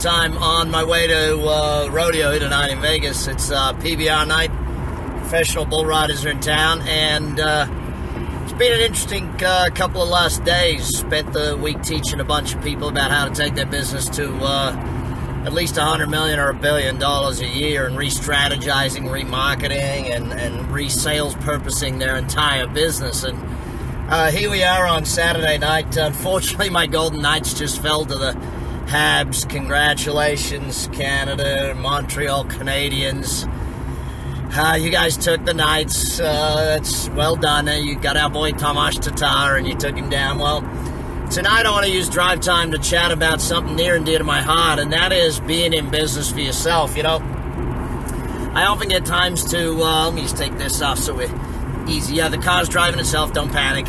Time on my way to rodeo here tonight in Vegas. It's PBR night. Professional bull riders are in town, and it's been an interesting couple of last days. Spent the week teaching a bunch of people about how to take their business to at least $100 million or $1 billion a year, and re-strategizing, remarketing, and re-sales purposing their entire business. And here we are on Saturday night. Unfortunately, my Golden Knights just fell to the Habs. Congratulations, Canada, Montreal Canadiens. You guys took the Knights. That's well done. You got our boy Tomas Tatar and you took him down. Well, tonight I want to use drive time to chat about something near and dear to my heart, and that is being in business for yourself. You know, I often get times to, let me just take this off so we're easy. Yeah, the car's driving itself, don't panic.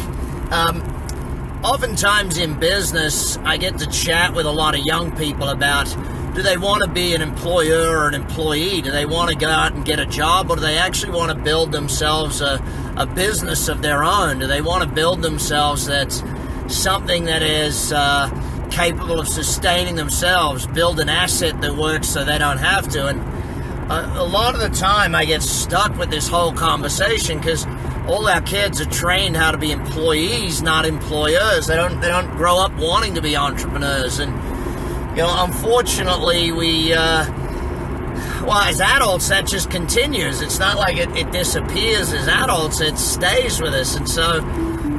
Oftentimes in business, I get to chat with a lot of young people about, do they want to be an employer or an employee? Do they want to go out and get a job, or do they actually want to build themselves a business of their own? Do they want to build themselves that's something that is capable of sustaining themselves, build an asset that works so they don't have to? And a lot of the time I get stuck with this whole conversation because all our kids are trained how to be employees, not employers. They don't grow up wanting to be entrepreneurs. And, you know, unfortunately, as adults, that just continues. It's not like it disappears as adults. It stays with us. And so,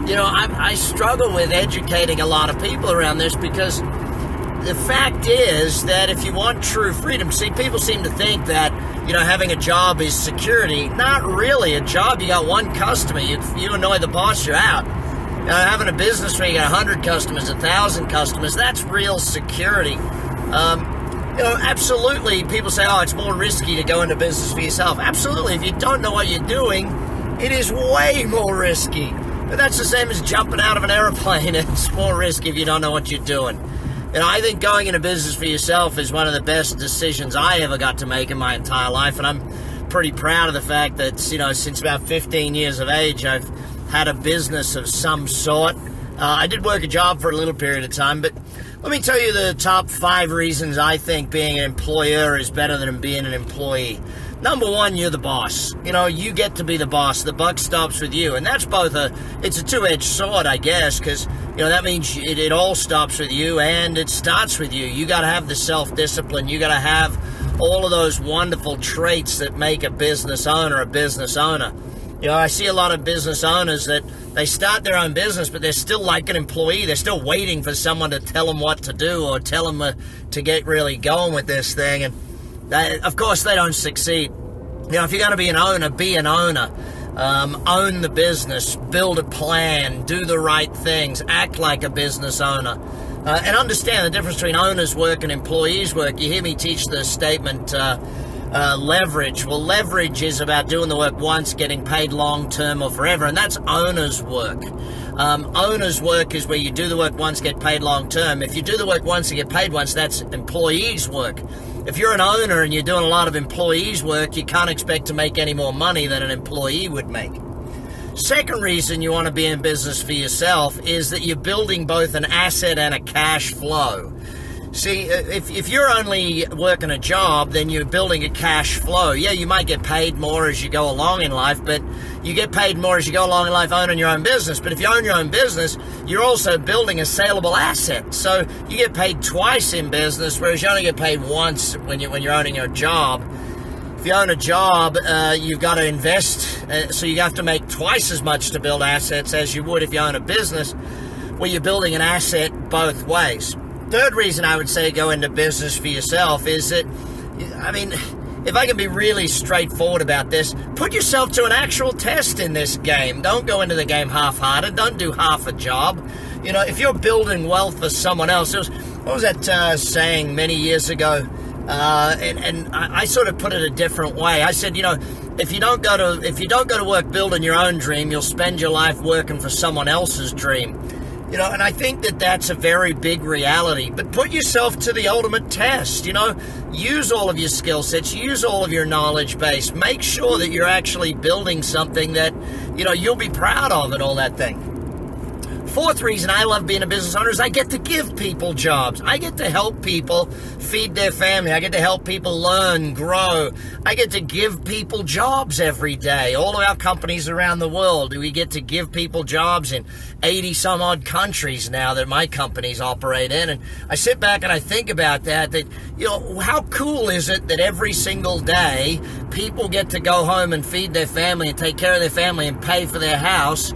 you know, I struggle with educating a lot of people around this, because the fact is that if you want true freedom, see, people seem to think that, you know, having a job is security. Not really. A job, you got one customer. You annoy the boss, you're out. Having a business where you got 100 customers, 1,000 customers, that's real security. You know, absolutely, people say, oh, it's more risky to go into business for yourself. Absolutely. If you don't know what you're doing, it is way more risky. But that's the same as jumping out of an airplane. It's more risky if you don't know what you're doing. And I think going into business for yourself is one of the best decisions I ever got to make in my entire life. And I'm pretty proud of the fact that, you know, since about 15 years of age, I've had a business of some sort. I did work a job for a little period of time, but let me tell you the top 5 reasons I think being an employer is better than being an employee. Number 1, you're the boss. You know, you get to be the boss. The buck stops with you. And that's it's a two-edged sword, I guess, because, you know, that means it all stops with you and it starts with you. You got to have the self-discipline. You got to have all of those wonderful traits that make a business owner a business owner. You know, I see a lot of business owners that they start their own business, but they're still like an employee. They're still waiting for someone to tell them what to do or tell them to get really going with this thing. And of course, they don't succeed. You know, if you're going to be an owner, be an owner. Own the business, build a plan, do the right things, act like a business owner. And understand the difference between owner's work and employee's work. You hear me teach the statement, leverage. Well, leverage is about doing the work once, getting paid long-term or forever, and that's owner's work. Owner's work is where you do the work once, get paid long-term. If you do the work once and get paid once, that's employee's work. If you're an owner and you're doing a lot of employees' work, you can't expect to make any more money than an employee would make. Second reason you want to be in business for yourself is that you're building both an asset and a cash flow. See, if you're only working a job, then you're building a cash flow. Yeah, you might get paid more as you go along in life, but you get paid more as you go along in life owning your own business. But if you own your own business, you're also building a saleable asset. So you get paid twice in business, whereas you only get paid once when you're owning your job. If you own a job, you've got to invest, so you have to make twice as much to build assets as you would if you own a business, where you're building an asset both ways. Third reason I would say go into business for yourself is that, I mean, if I can be really straightforward about this, put yourself to an actual test in this game. Don't go into the game half-hearted. Don't do half a job. You know, if you're building wealth for someone else, what was that saying many years ago? And I sort of put it a different way. I said, you know, if you don't go to work building your own dream, you'll spend your life working for someone else's dream. You know, and I think that that's a very big reality. But put yourself to the ultimate test, you know. Use all of your skill sets. Use all of your knowledge base. Make sure that you're actually building something that, you know, you'll be proud of and all that thing. fourth reason I love being a business owner is I get to give people jobs. I get to help people feed their family. I get to help people learn, grow. I get to give people jobs every day. All of our companies around the world, we get to give people jobs in 80 some odd countries now that my companies operate in. And I sit back and I think about that, you know, how cool is it that every single day people get to go home and feed their family and take care of their family and pay for their house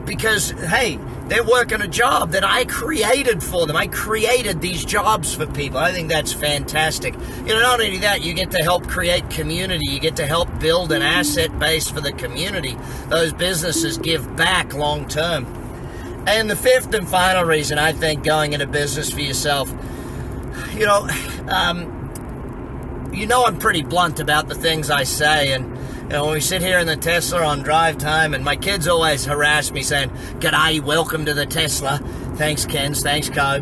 because, hey, they're working a job that I created for them. I created these jobs for people. I think that's fantastic. You know, not only that, you get to help create community. You get to help build an asset base for the community. Those businesses give back long term. And the fifth and final reason I think going into business for yourself, you know, I'm pretty blunt about the things I say, and you know, when we sit here in the Tesla on drive time, and my kids always harass me saying, "G'day, welcome to the Tesla." Thanks, Kens. Thanks, Co.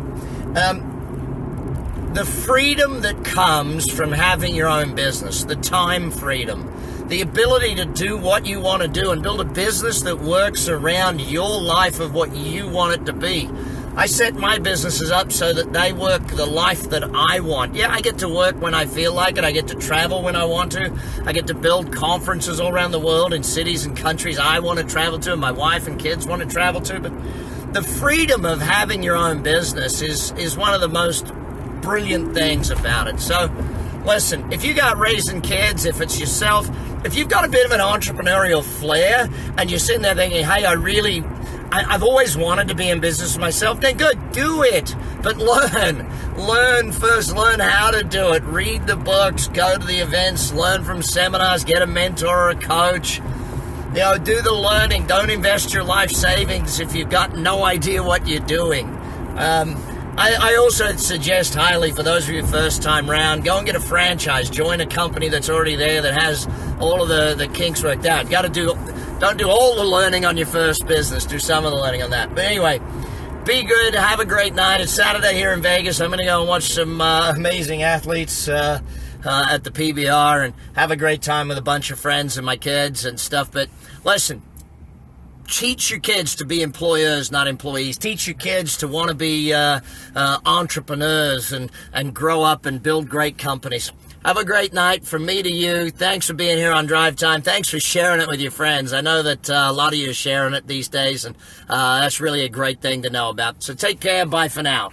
The freedom that comes from having your own business, the time freedom, the ability to do what you want to do and build a business that works around your life of what you want it to be. I set my businesses up so that they work the life that I want. Yeah, I get to work when I feel like it. I get to travel when I want to. I get to build conferences all around the world in cities and countries I want to travel to, and my wife and kids want to travel to. But the freedom of having your own business is one of the most brilliant things about it. So, listen, if you got raising kids, if it's yourself, if you've got a bit of an entrepreneurial flair and you're sitting there thinking, hey, I've always wanted to be in business myself, then good, do it. But learn first, learn how to do it. Read the books, go to the events, learn from seminars, get a mentor or a coach. You know, do the learning. Don't invest your life savings if you've got no idea what you're doing. I also suggest highly for those of you first time round, go and get a franchise. Join a company that's already there that has all of the kinks worked out. Don't do all the learning on your first business. Do some of the learning on that. But anyway, be good. Have a great night. It's Saturday here in Vegas. I'm going to go and watch some amazing athletes at the PBR and have a great time with a bunch of friends and my kids and stuff. But listen, teach your kids to be employers, not employees. Teach your kids to want to be entrepreneurs and grow up and build great companies. Have a great night from me to you. Thanks for being here on Drive Time. Thanks for sharing it with your friends. I know that a lot of you are sharing it these days, and that's really a great thing to know about. So take care. Bye for now.